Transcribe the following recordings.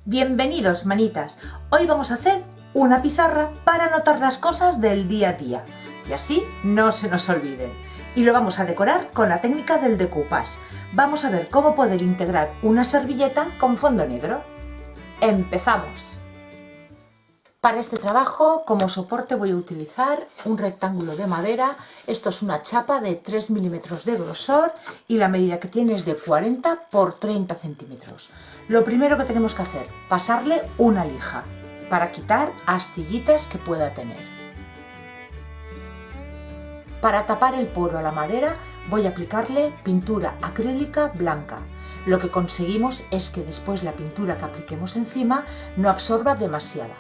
Bienvenidos, manitas. Hoy vamos a hacer una pizarra para anotar las cosas del día a día y así no se nos olviden. Y lo vamos a decorar con la técnica del decoupage. Vamos a ver cómo poder integrar una servilleta con fondo negro. ¡Empezamos! Para este trabajo, como soporte voy a utilizar un rectángulo de madera. Esto es una chapa de 3 milímetros de grosor y la medida que tiene es de 40 por 30 centímetros. Lo primero que tenemos que hacer, pasarle una lija para quitar astillitas que pueda tener. Para tapar el poro a la madera voy a aplicarle pintura acrílica blanca. Lo que conseguimos es que después la pintura que apliquemos encima no absorba demasiada.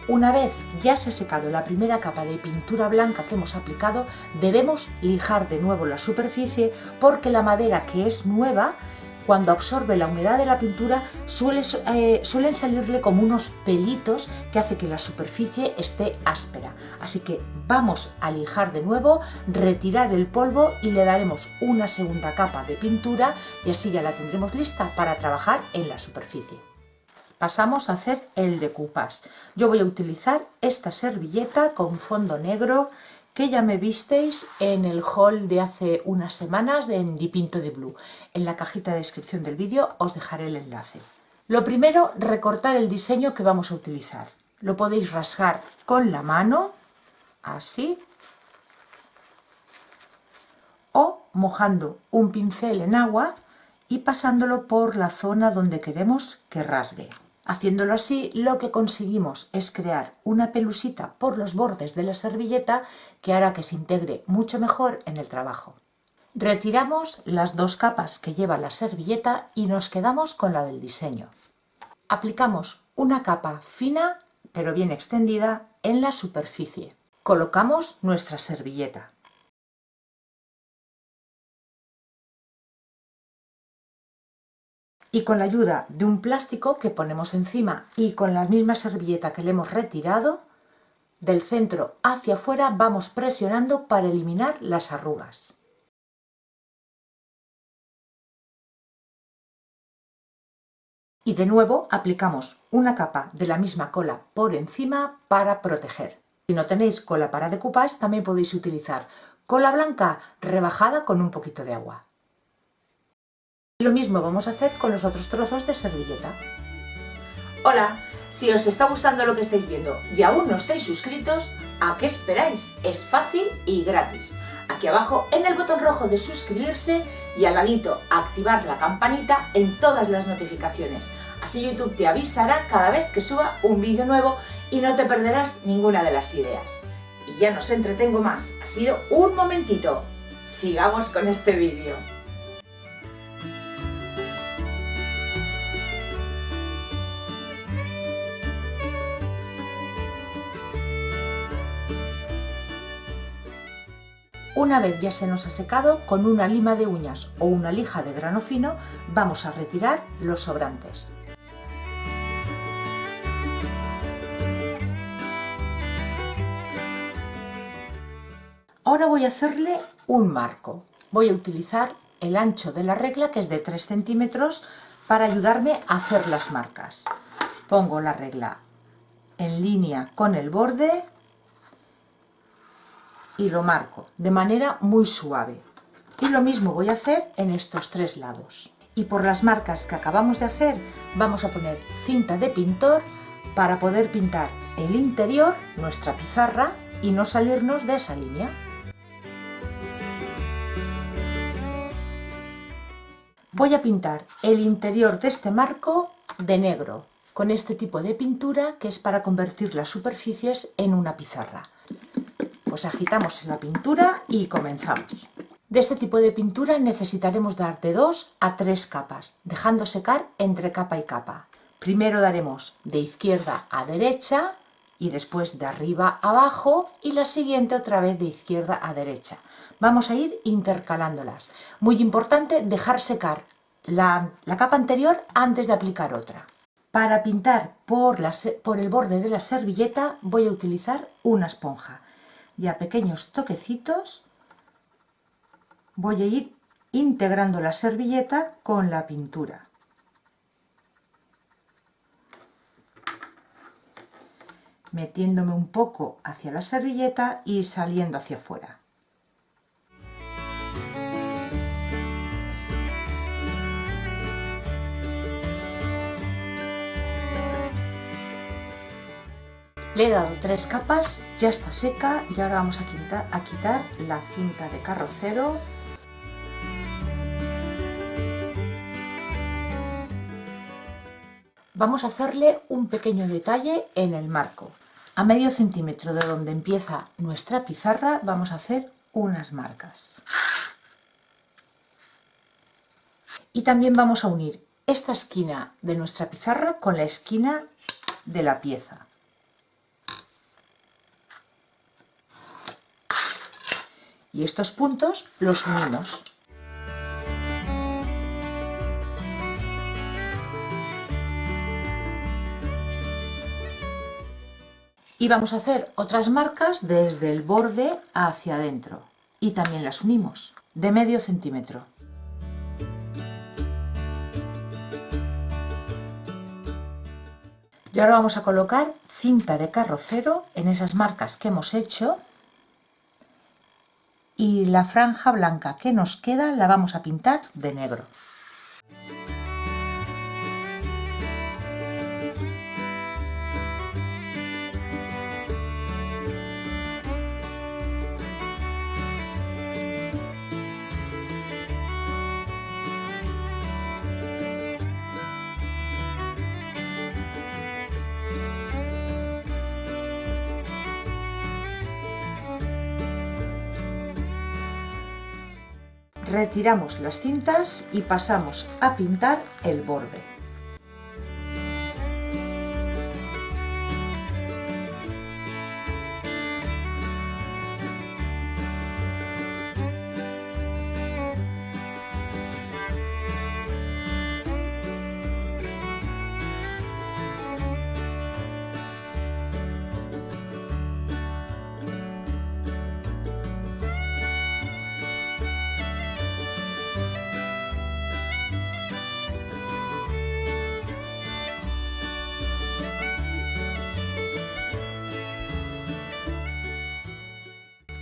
Una vez ya se ha secado la primera capa de pintura blanca que hemos aplicado, debemos lijar de nuevo la superficie porque la madera, que es nueva, cuando absorbe la humedad de la pintura suelen salirle como unos pelitos que hace que la superficie esté áspera. Así que vamos a lijar de nuevo, retirar el polvo y le daremos una segunda capa de pintura y así ya la tendremos lista para trabajar en la superficie. Pasamos a hacer el decoupage. Yo voy a utilizar esta servilleta con fondo negro que ya me visteis en el haul de hace unas semanas en Dipinto di Blu. En la cajita de descripción del vídeo os dejaré el enlace. Lo primero, recortar el diseño que vamos a utilizar. Lo podéis rasgar con la mano, así, o mojando un pincel en agua y pasándolo por la zona donde queremos que rasgue. Haciéndolo así, lo que conseguimos es crear una pelusita por los bordes de la servilleta que hará que se integre mucho mejor en el trabajo. Retiramos las dos capas que lleva la servilleta y nos quedamos con la del diseño. Aplicamos una capa fina, pero bien extendida, en la superficie. Colocamos nuestra servilleta. Y con la ayuda de un plástico que ponemos encima y con la misma servilleta que le hemos retirado, del centro hacia afuera vamos presionando para eliminar las arrugas. Y de nuevo aplicamos una capa de la misma cola por encima para proteger. Si no tenéis cola para decoupage, también podéis utilizar cola blanca rebajada con un poquito de agua. Lo mismo vamos a hacer con los otros trozos de servilleta. Hola, si os está gustando lo que estáis viendo y aún no estáis suscritos, ¿a qué esperáis? Es fácil y gratis. Aquí abajo en el botón rojo de suscribirse y al ladito activar la campanita en todas las notificaciones. Así YouTube te avisará cada vez que suba un vídeo nuevo y no te perderás ninguna de las ideas. Y ya no os entretengo más, ha sido un momentito. Sigamos con este vídeo. Una vez ya se nos ha secado, con una lima de uñas o una lija de grano fino vamos a retirar los sobrantes. Ahora voy a hacerle un marco. Voy a utilizar el ancho de la regla, que es de 3 centímetros, para ayudarme a hacer las marcas. Pongo la regla en línea con el borde y lo marco de manera muy suave. Y lo mismo voy a hacer en estos tres lados. Y por las marcas que acabamos de hacer vamos a poner cinta de pintor para poder pintar el interior, nuestra pizarra, y no salirnos de esa línea. Voy a pintar el interior de este marco de negro con este tipo de pintura que es para convertir las superficies en una pizarra. Pues agitamos la pintura y comenzamos. De este tipo de pintura necesitaremos dar de 2 a 3 capas, dejando secar entre capa y capa. Primero daremos de izquierda a derecha y después de arriba a abajo y la siguiente otra vez de izquierda a derecha. Vamos a ir intercalándolas. Muy importante dejar secar la capa anterior antes de aplicar otra. Para pintar por el borde de la servilleta voy a utilizar una esponja. Y a pequeños toquecitos voy a ir integrando la servilleta con la pintura. Metiéndome un poco hacia la servilleta y saliendo hacia afuera. Le he dado 3 capas, ya está seca y ahora vamos a quitar la cinta de carrocero. Vamos a hacerle un pequeño detalle en el marco. A medio centímetro de donde empieza nuestra pizarra vamos a hacer unas marcas. Y también vamos a unir esta esquina de nuestra pizarra con la esquina de la pieza. Y estos puntos los unimos. Y vamos a hacer otras marcas desde el borde hacia adentro. Y también las unimos, de medio centímetro. Y ahora vamos a colocar cinta de carrocero en esas marcas que hemos hecho. Y la franja blanca que nos queda la vamos a pintar de negro. Retiramos las cintas y pasamos a pintar el borde.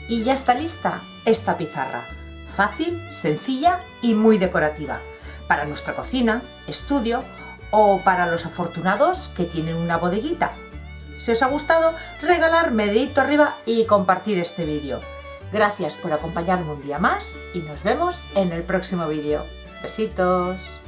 Y ya está lista esta pizarra, fácil, sencilla y muy decorativa, para nuestra cocina, estudio o para los afortunados que tienen una bodeguita. Si os ha gustado, regalarme dedito arriba y compartir este vídeo. Gracias por acompañarme un día más y nos vemos en el próximo vídeo. Besitos.